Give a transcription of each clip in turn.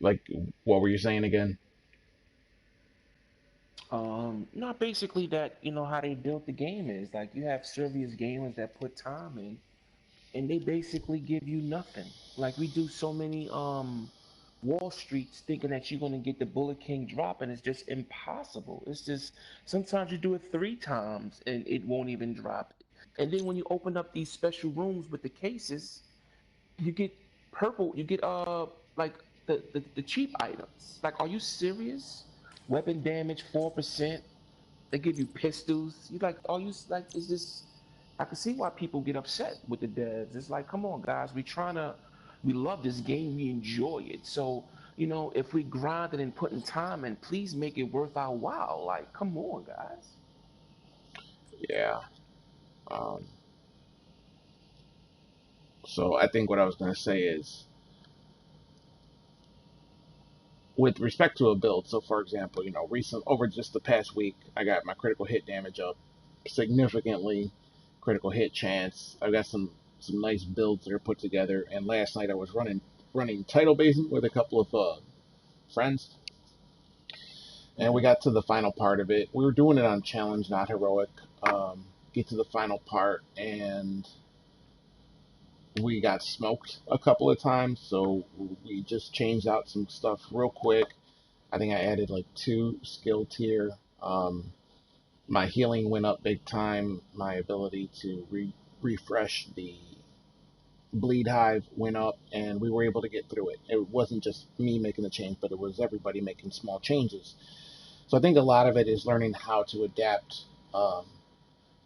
Like, what were you saying again? Not basically that, how they built the game is like you have serious gamers that put time in and they basically give you nothing. Like we do so many Wall Streets thinking that you're gonna get the Bullet King drop and it's just impossible. It's just sometimes you do it three times and it won't even drop. And then when you open up these special rooms with the cases, you get purple, you get like the cheap items. Like, are you serious? Weapon damage 4%. They give you pistols. You like, are you like? Is this? I can see why people get upset with the devs. It's like, come on, guys. We love this game. We enjoy it. So, if we grinding and putting time in, please make it worth our while. Like, come on, guys. Yeah. Um, so I think what I was going to say is, with respect to a build. So, for example, recent over just the past week, I got my critical hit damage up significantly, critical hit chance. I've got some nice builds that are put together. And last night I was running title basing with a couple of friends, and we Hmm. got to the final part of it. We were doing it on challenge, not heroic. Get to the final part, and we got smoked a couple of times, so we just changed out some stuff real quick. I think I added like two skill tier. Um, my healing went up big time. My ability to refresh the bleed hive went up, and we were able to get through it. It wasn't just me making the change, but it was everybody making small changes. So I think a lot of it is learning how to adapt um,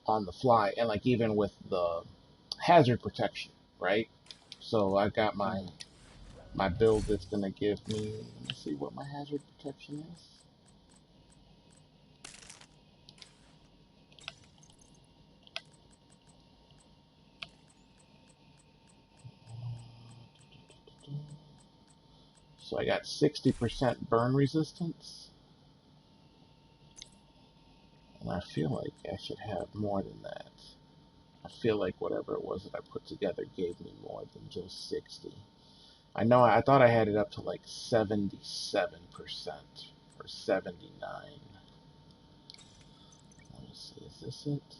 on the fly, and like even with the hazard protection, right? So I got Hmm. my build that's gonna give me. Let me see what my hazard protection is. So I got 60% burn resistance, and I feel like I should have more than that. I feel like whatever it was that I put together gave me more than just 60. I know I thought I had it up to like 77% or 79. Let me see, is this it?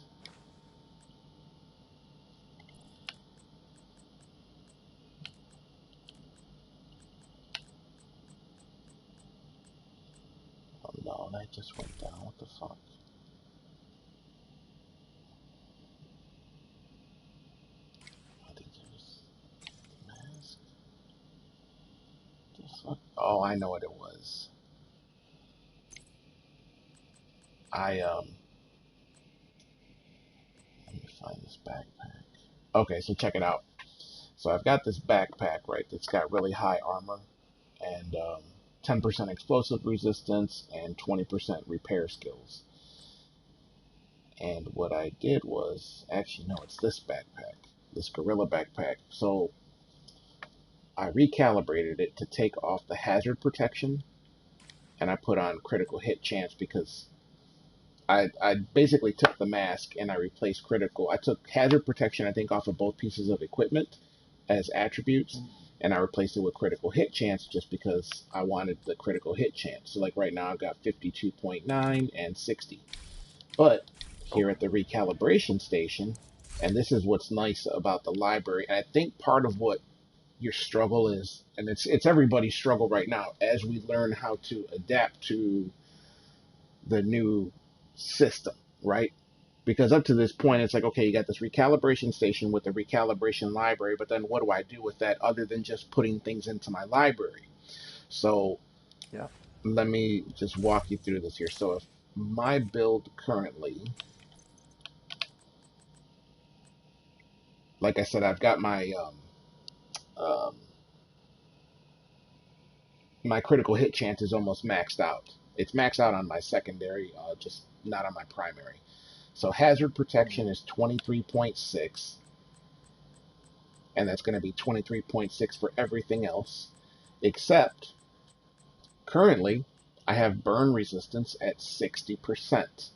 Oh no, that just went down. What the fuck? I think it was the mask. The fuck? Oh, I know what it was. I let me find this backpack. Okay, so check it out. So I've got this backpack, right, that's got really high armor and 10% explosive resistance and 20% repair skills. And what I did was, actually, no, it's this backpack, this gorilla backpack. So I recalibrated it to take off the hazard protection and I put on critical hit chance because I basically took the mask and I replaced critical. I took hazard protection, I think, off of both pieces of equipment as attributes, and I replaced it with critical hit chance just because I wanted the critical hit chance. So, like right now, I've got 52.9 and 60. But here Okay. at the recalibration station, and this is what's nice about the library, and I think part of what your struggle is, and it's everybody's struggle right now as we learn how to adapt to the new system, right? Because up to this point, it's like, okay, you got this recalibration station with the recalibration library, but then what do I do with that other than just putting things into my library? So Yeah. let me just walk you through this here. So if my build currently, like I said, I've got um, my critical hit chance is almost maxed out. It's maxed out on my secondary, just not on my primary. So hazard protection Hmm. is 23.6, and that's going to be 23.6 for everything else, except currently I have burn resistance at 60%,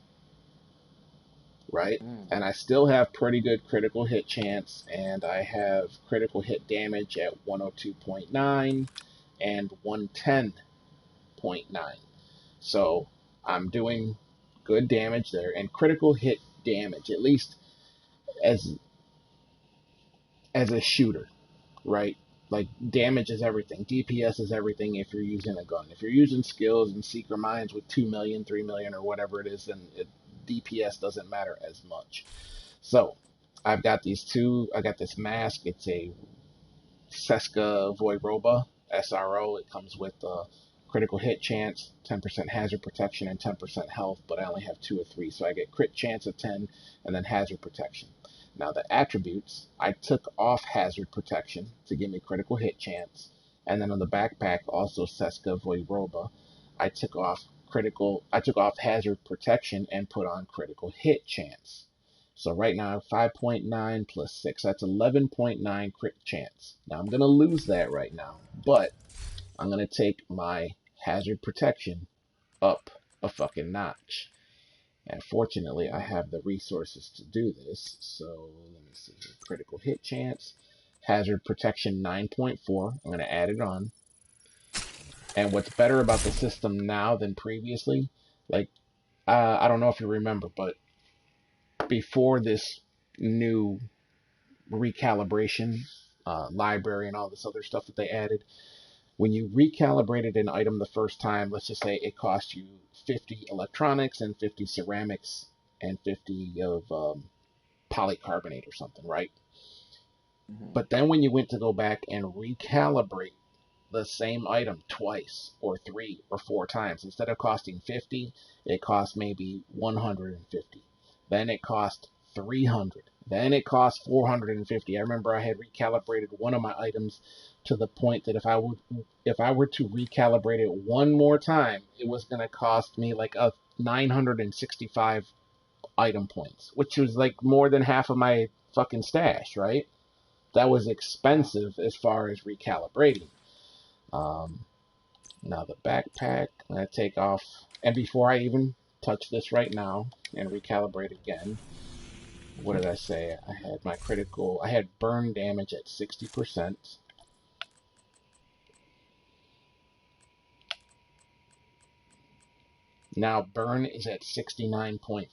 right? Mm. And I still have pretty good critical hit chance, and I have critical hit damage at 102.9, and 110.9. So I'm doing good damage there, and critical hit damage, at least as a shooter, right? Like damage is everything. DPS is everything if you're using a gun. If you're using skills and secret mines with 2 million, 3 million, or whatever it is, then DPS doesn't matter as much. So I've got these two. I got this mask. It's a Seska Voiroba SRO. It comes with critical hit chance, 10% hazard protection, and 10% health, but I only have 2 or 3, so I get crit chance of 10 and then hazard protection. Now the attributes, I took off hazard protection to give me critical hit chance, and then on the backpack, also Seska Voiroba, I took off hazard protection and put on critical hit chance. So right now, 5.9 plus 6, that's 11.9 crit chance. Now I'm going to lose that right now, but I'm going to take my hazard protection up a fucking notch. And fortunately, I have the resources to do this. So let me see here. Critical hit chance, hazard protection 9.4. I'm going to add it on. And what's better about the system now than previously, like, I don't know if you remember, but before this new recalibration, library, and all this other stuff that they added, when you recalibrated an item the first time, let's just say it cost you 50 electronics and 50 ceramics and 50 of polycarbonate or something, right? Hmm. But then when you went to go back and recalibrate the same item twice or 3 or 4 times, instead of costing 50, it cost maybe 150. Then it cost 300. Then it cost 450. I remember I had recalibrated one of my items to the point that if I were to recalibrate it one more time, it was going to cost me like a 965 item points, which was like more than half of my fucking stash, right? That was Wow. expensive as far as recalibrating. Um, Now the backpack, I'm going to take off, and before I even touch this right now and recalibrate again, what did I say? I had burn damage at 60%. Now burn is at 69.4.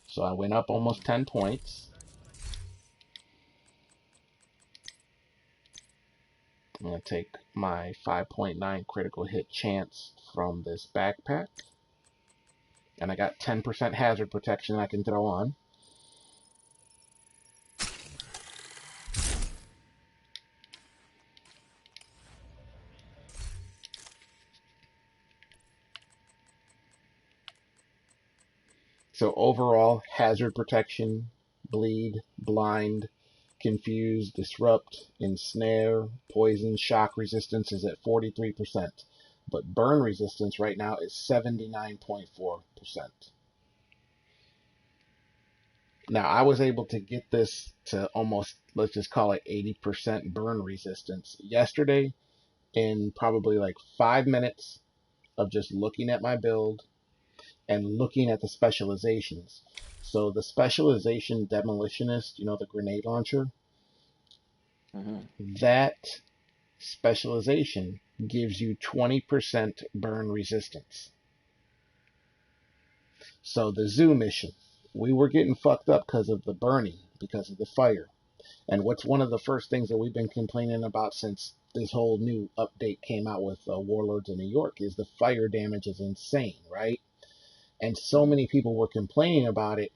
So I went up almost 10 points. I'm going to take my 5.9 critical hit chance from this backpack. And I got 10% hazard protection I can throw on. So overall, hazard protection, bleed, blind, confuse, disrupt, ensnare, poison, shock resistance is at 43%. But burn resistance right now is 79.4%. Now, I was able to get this to almost, let's just call it 80% burn resistance yesterday in probably like 5 minutes of just looking at my build and looking at the specializations. So the specialization demolitionist, the grenade launcher, Hmm. that specialization gives you 20% burn resistance. So the zoo mission, we were getting fucked up because of the burning, because of the fire. And what's one of the first things that we've been complaining about since this whole new update came out with Warlords of New York is the fire damage is insane, right? And so Hmm. many people were complaining about it,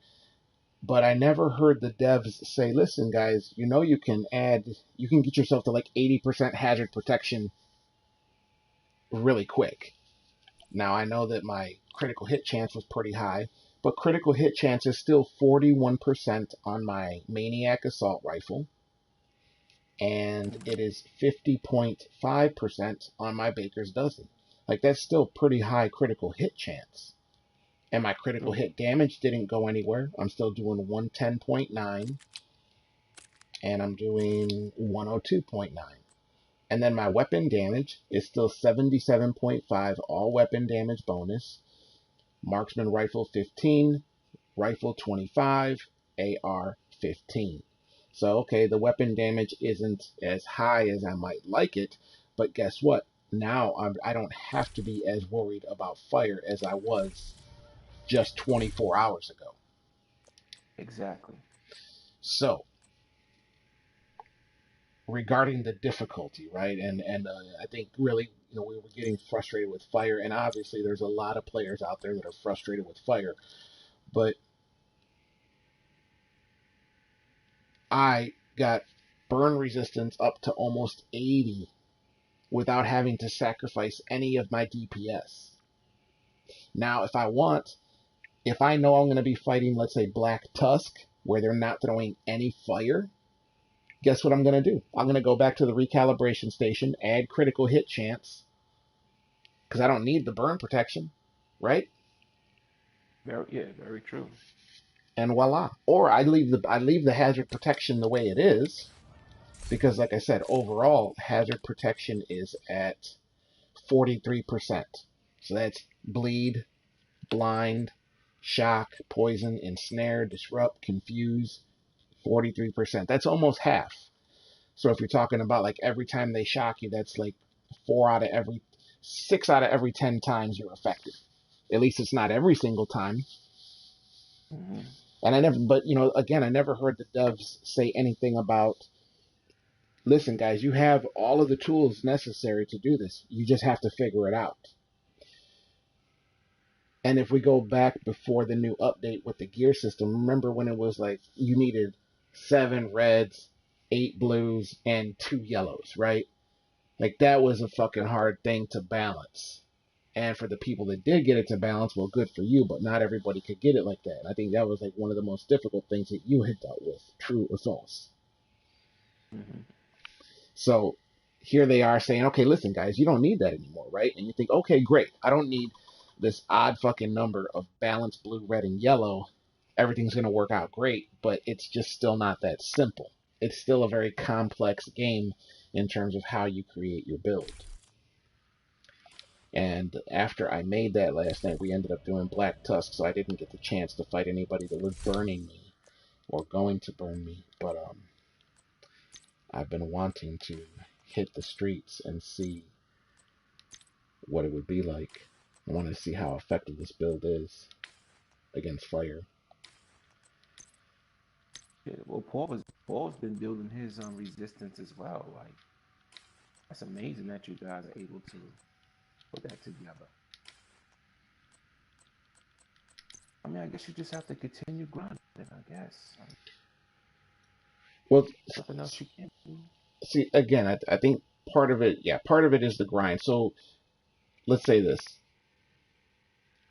but I never heard the devs say, listen, guys, you can get yourself to like 80% hazard protection really quick. Now, I know that my critical hit chance was pretty high, but critical hit chance is still 41% on my Maniac Assault Rifle, and it is 50.5% on my Baker's Dozen. Like, that's still pretty high critical hit chance. And my critical Hmm. hit damage didn't go anywhere. I'm still doing 110.9, and I'm doing 102.9. And then my weapon damage is still 77.5, all weapon damage bonus. Marksman rifle 15, rifle 25, AR 15. So, okay, the weapon damage isn't as high as I might like it, but guess what? Now I don't have to be as worried about fire as I was just 24 hours ago. Exactly. So, regarding the difficulty, right? And I think really, we were getting frustrated with fire, and obviously there's a lot of players out there that are frustrated with fire, but I got burn resistance up to almost 80 without having to sacrifice any of my DPS. Now, if I know I'm going to be fighting, let's say, Black Tusk, where they're not throwing any fire, guess what I'm going to do? I'm going to go back to the recalibration station, add critical hit chance, because I don't need the burn protection, right? Very, yeah, very true. And voila. Or I leave the hazard protection the way it is, because like I said, overall hazard protection is at 43%. So that's bleed, blind, shock, poison, ensnare, disrupt, confuse, 43%. That's almost half. So if you're talking about like every time they shock you, that's like 6 out of every 10 times you're affected. At least it's not every single time. Hmm. And again, I never heard the devs say anything about, listen, guys, you have all of the tools necessary to do this. You just have to figure it out. And if we go back before the new update with the gear system, remember when it was like you needed 7 reds, 8 blues, and 2 yellows, right? Like that was a fucking hard thing to balance. And for the people that did get it to balance, well, good for you, but not everybody could get it like that. And I think that was like one of the most difficult things that you had dealt with, true or false. Hmm. So here they are saying, okay, listen, guys, you don't need that anymore, right? And you think, okay, great. I don't need this odd fucking number of balanced blue, red, and yellow. Everything's going to work out great, but it's just still not that simple. It's still a very complex game in terms of how you create your build. And after I made that last night, we ended up doing Black Tusk, so I didn't get the chance to fight anybody that was burning me or going to burn me. But I've been wanting to hit the streets and see what it would be like. I want to see how effective this build is against fire. Yeah, well, Paul's been building his resistance as well. Like that's amazing that you guys are able to put that together. I mean, I guess you just have to continue grinding. I guess Well, nothing else you can do. see, again, I think part of it, yeah, part of it is the grind. So let's say this.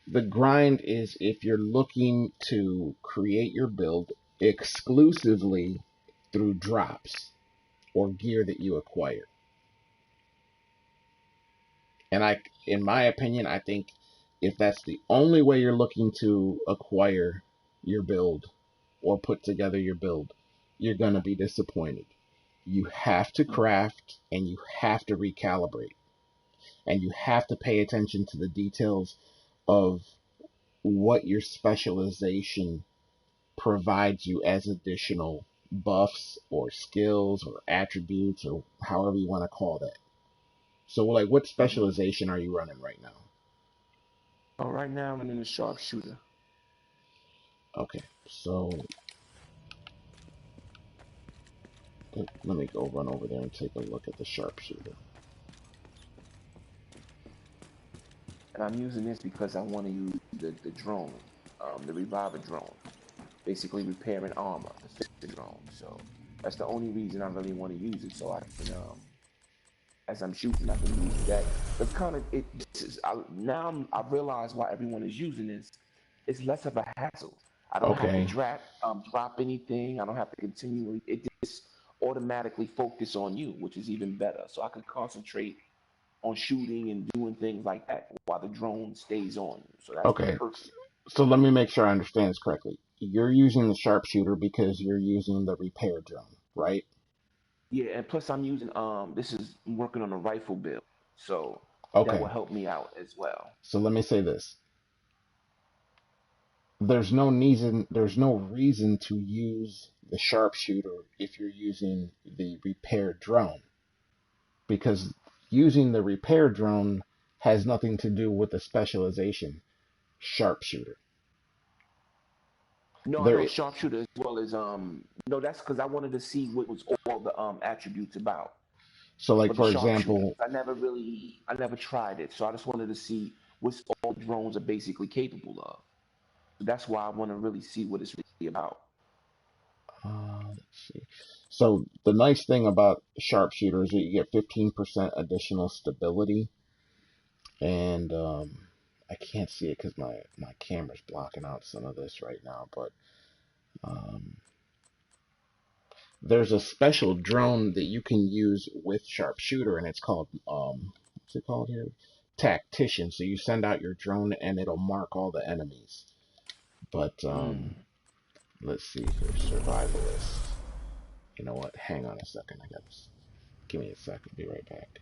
The grind is if you're looking to create your build exclusively through drops or gear that you acquire. And in my opinion, I think if that's the only way you're looking to acquire your build or put together your build, you're going to be disappointed. You have to Hmm. craft and you have to recalibrate and you have to pay attention to the details of what your specialization provides you as additional buffs or skills or attributes or however you want to call that. So, like, what Hmm. specialization are you running right now? Oh, right now I'm in the sharpshooter. Okay, so let me go run over there and take a look at the sharpshooter. And I'm using this because I want to use the drone, the reviver drone, basically repairing armor to fix the drone. So that's the only reason I really want to use it. So I can, as I'm shooting, I can use that. It's kind of it. This is I realize why everyone is using this. It's less of a hassle. I don't have to Okay, drop anything. I don't have to continually. It just automatically focus on you, which is even better. So I can concentrate on shooting and doing things like that while the drone stays on you. So that's okay. perfect. So let me make sure I understand this correctly. You're using the sharpshooter because you're using the repair drone, right? Yeah, and plus I'm using this is I'm working on a rifle build, so that will Okay, help me out as well. so let me say this. there's no reason to use the sharpshooter if you're using the repair drone, because using the repair drone has nothing to do with the specialization sharpshooter. No, I know There, sharpshooter as well as no. That's because I wanted to see what was all the attributes about so like for the for sharpshooter. example, I never tried it, so I just wanted to see what all drones are basically capable of. So that's why I want to really see what it's really about. let's see. So the nice thing about sharpshooter is that you get 15% additional stability, and I can't see it because my camera's blocking out some of this right now, but um, there's a special drone that you can use with sharpshooter, and it's called what's it called here? Tactician. So you send out your drone, and it'll mark all the enemies. But Mm. let's see here, survivalist. You know what? Hang on a second. I got this. Give me a second. Be right back.